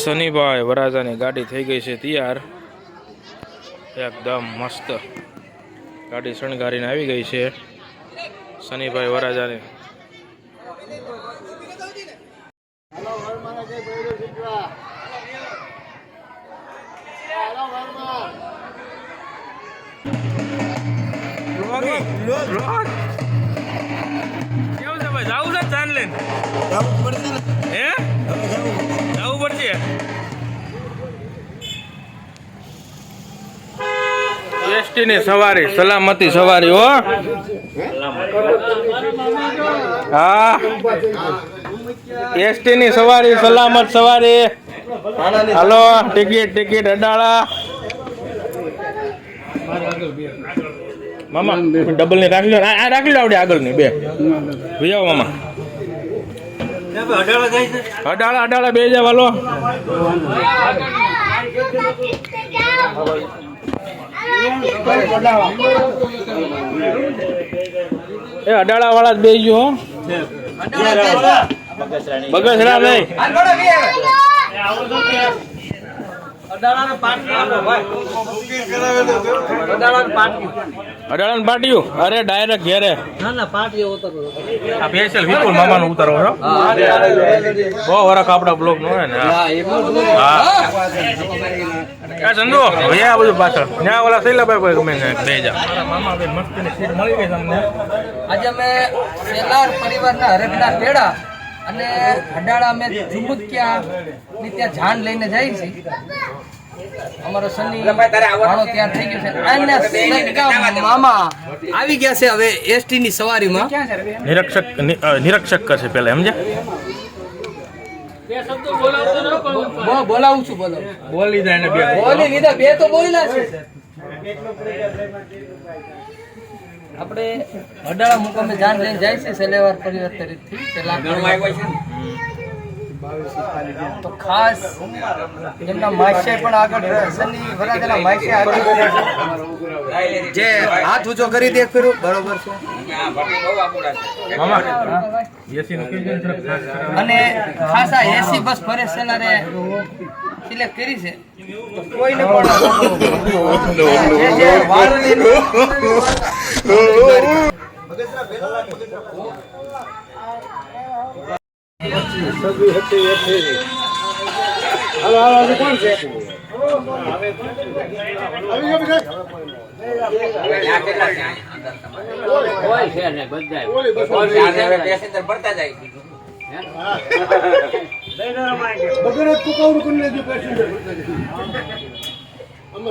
શનિભાઈ વરાજાની ગાડી થઈ ગઈ છે તૈયાર, એકદમ મસ્ત ગાડી શણગારીને આવી ગઈ છે શનિભાઈ વરાજાની. કેવું છે ભાઈ, જાવું છે ચાંદ લઈને? હે જવું પડશે. એસટી ની સવારી, સલામતી સવારી હો. હા, એસટી ની સવારી, સલામત સવારી. હાલો, ટિકિટ અડાળા. મામા ડબલ ની રાખી લો, આ રાખી લો આવડે આગળ ની બે જાઓ મામા. અડાળા બે જાવ. હાલો, એ અડાળા વાળા જ બે ગયો. બગસરા નહીં, અડાળાનું પાટિયું. અરે ડાયરેક્ટ ઘેરે. સ્પેશિયલ વિપુલ મામાનું ઉતારો છો. બહુ વરખ આપડા બ્લોક નો હોય ને. હા ચંદુ ભૈયા બધું પાછળ ત્યાં ઓલા શૈલાભાઈ ગમે બે જા. મામા મસ્તી ની સીટ મળી ગઈ તમને. આજે અમે સેલાર પરિવારના હરખના પેડા અને હડાળા અમે ઝુંબુકિયા ની ત્યાં જાન લઈને જાય છે. અમારો સની ભાણો તૈયાર થઈ ગયો છે. આના મામા આવી ગયા છે હવે એસટી ની સવારીમાં. નિરીક્ષક કરશે પેલા સમજે. બોલાવું છું. બોલી લીધા એને બે. બોલી લીધા બે તો બોલ્યા છે. આપણે અડાળા મુકામે જાન લઈને જાય છે સેલેવાર પરિવાર તરફથી. તો ખાસ એમના માસ્ટર પણ આગળ સની વરાજાના માસ્ટર આગળ જે હાથ ઊંચો કરી દે ફેરું બરોબર છે. અને ખાસ આ એસી બસ ફરે સેલારે સિલેક્ટ કરી છે. કોઈને પણ કોણ છે?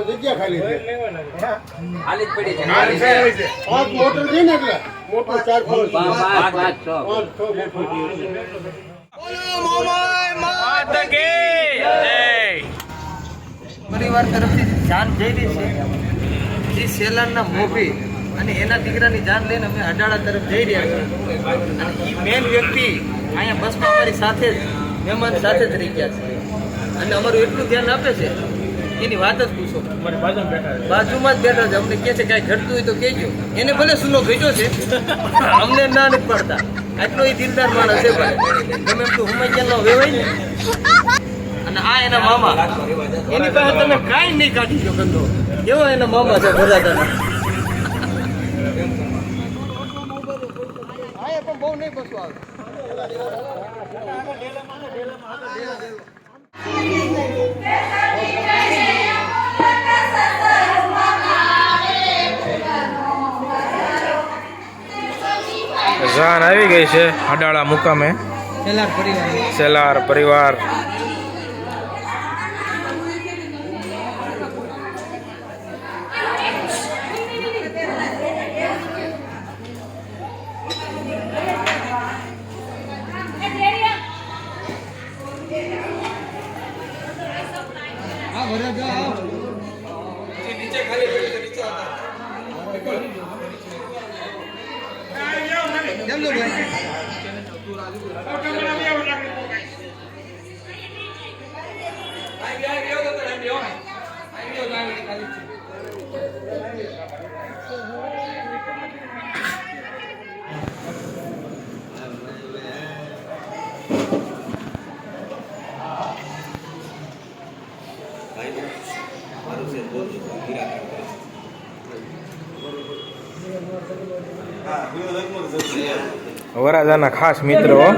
જગ્યા ખાલી પડી છે. મોટર છે ને એટલે મોટર 4 પરિવાર તરફથી જાન જઈ રહી છે. જે સેલારના મોભી અને એના દીકરાની જાન લઈને અમે અડાળા તરફ જઈ રહ્યા છીએ. અને એ મેન વ્યક્તિ અહીંયા બસમાં અમારી સાથે જ મહેમાન સાથે જ રહી ગયા છે. અને અમારું એટલું ધ્યાન આપે છે એની વાત જ પૂછો. બાજુમાં જ બેઠા છે. અમને કહે છે કાંઈ ઘટતું હોય તો કહેજો. એને ભલે સુનો ઘટ્યો છે, અમને ના નથી પડતા. આટલો એ દિલદાર માણસ છે ભાઈ. ગમે એમ તો હુમૈયાનો વેવાય ને. અને આ એના મામા, એની પાસે તમે કાંઈ નહીં કાઢી શકો ગંદો. એવો એના મામા છે ભરાદાના. હા પણ બહુ નહીં બસું આવે. જાન આવી ગઈ છે અડાળા મુકામે. સેલાર પરિવાર. વરાજાના ખાસ મિત્રો હો.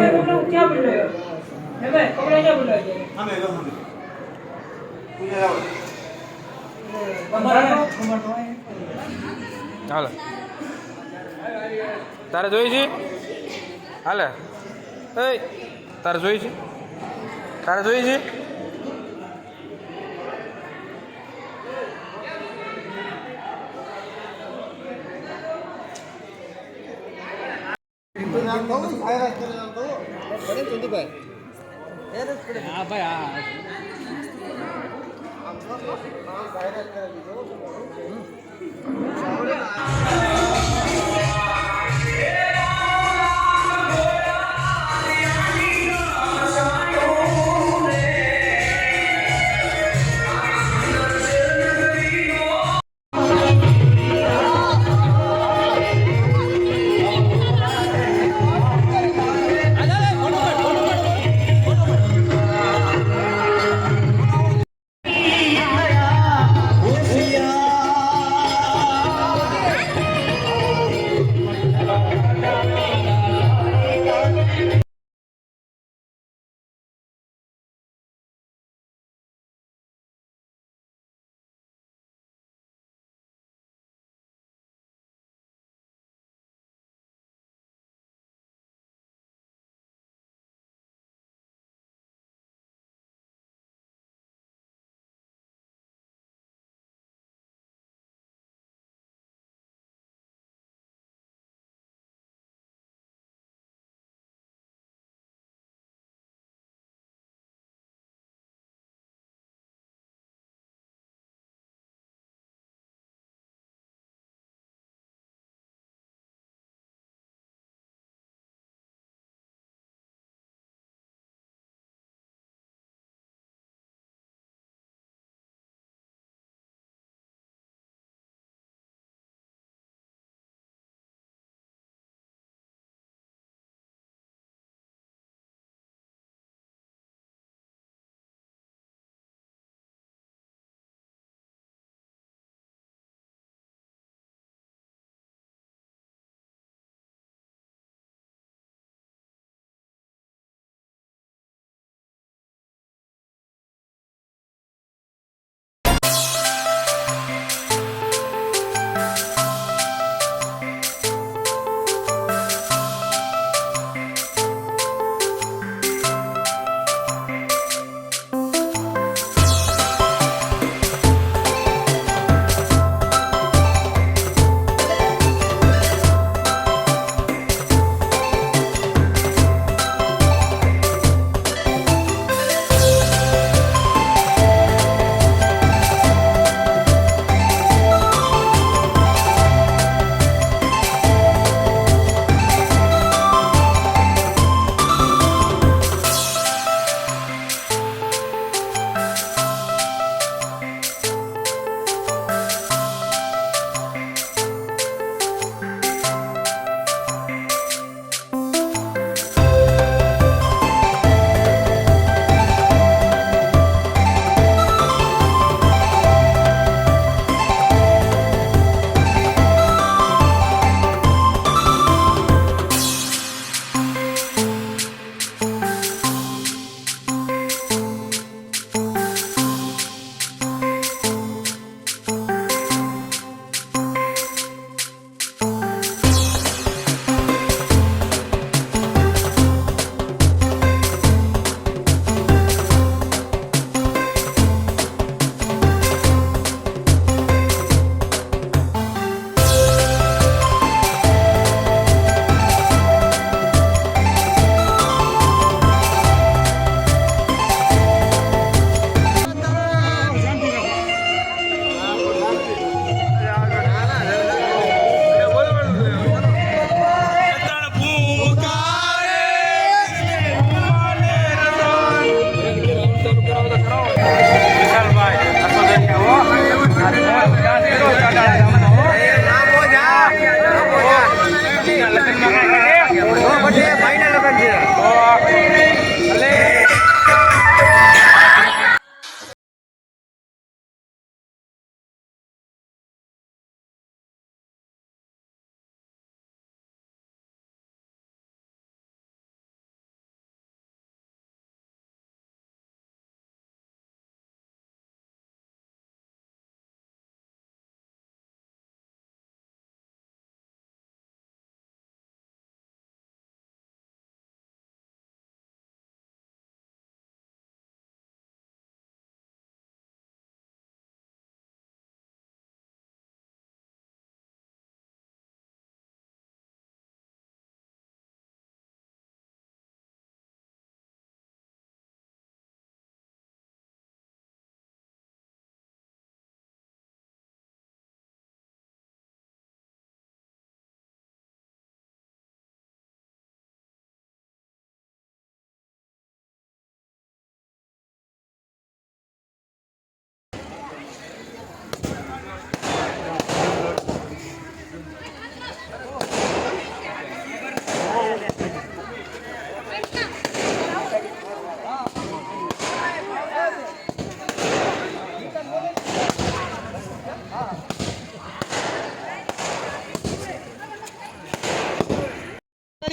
હાલો તારે જોઈ છે હાલે એ તારે જોઈ છે તારે જોઈ છે હા ભાઈ હા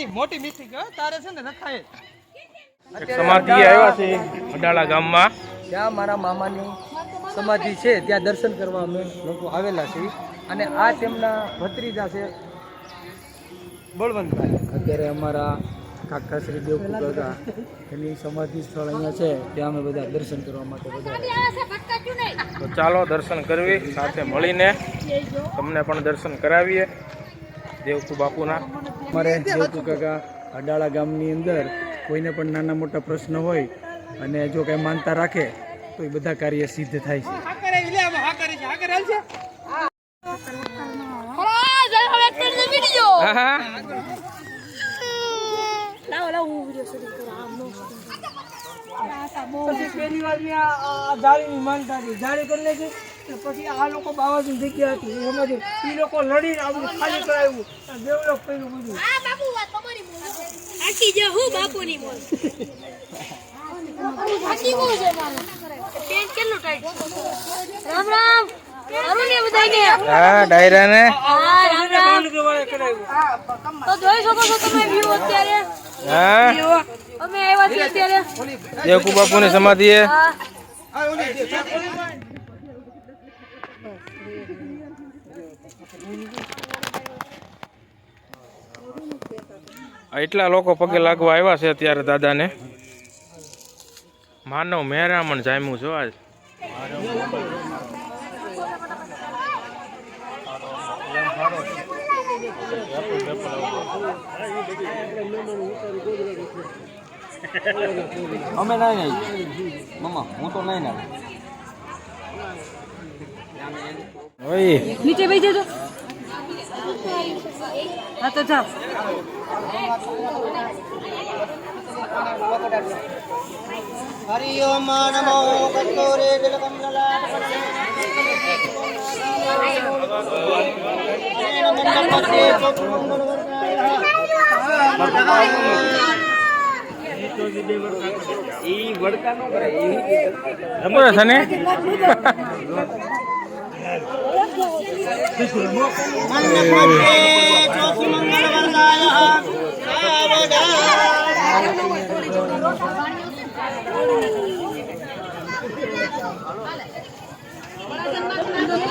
મોટી મિસ્ત્રી ગયો તારે છે ને રખાય એક સમાધિ આવ્યા છે અડાળા ગામમાં. ત્યાં મારા મામાની સમાધિ છે, ત્યાં દર્શન કરવા અમે લોકો આવેલા છીએ. અને આ તેમના ભત્રીજા છે બળવંતભાઈ. અત્યારે અમારા કાકા શ્રી દેવકુ કાકા એની સમાધિ સ્થળ અહીંયા છે, ત્યાં અમે બધા દર્શન કરવા માટે બધા. તો ચાલો દર્શન કરવી, સાથે મળીને તમને પણ દર્શન કરાવીએ દેવકુ બાપુના. અમારે દેવકુ કાકા અડાળા ગામની અંદર કોઈને પણ નાના મોટા પ્રશ્ન હોય અને જો કંઈ માનતા રાખે તો એ બધા કાર્ય સિદ્ધ થાય છે. હા. પહેલી વાર મેં આ જાળીની માનતા હતી, જાળી કરી નાખી પછી આ લોકો બાવાજી જગ્યા હતી એમાંથી એ લોકો લડીને આ બધું ખાલી કરાવ્યું, ડેવલપ કર્યું બધું. રામ રામ અરુણ્ય બધાને હા ડાયરા ને રામ રામ તો જોઈ શકો છો તમે વ્યૂ અત્યારે. હા અમે આવ્યા છીએ અત્યારે. દેવકુ બાપુની સમાધિ એ. હા. એટલા લોકો પગે લાગવા આવ્યા છે અત્યારે દાદાને. માનવ મહેરામણ જામ્યું છો આજ. અમે નહીં મમ્મા, હું તો નહીં ના. ઓય નીચે બેસી જજો. હા તો જાઓ. હરિ ઓમ નમો કસ્તૂરે દિલકમલા ખબર છે ને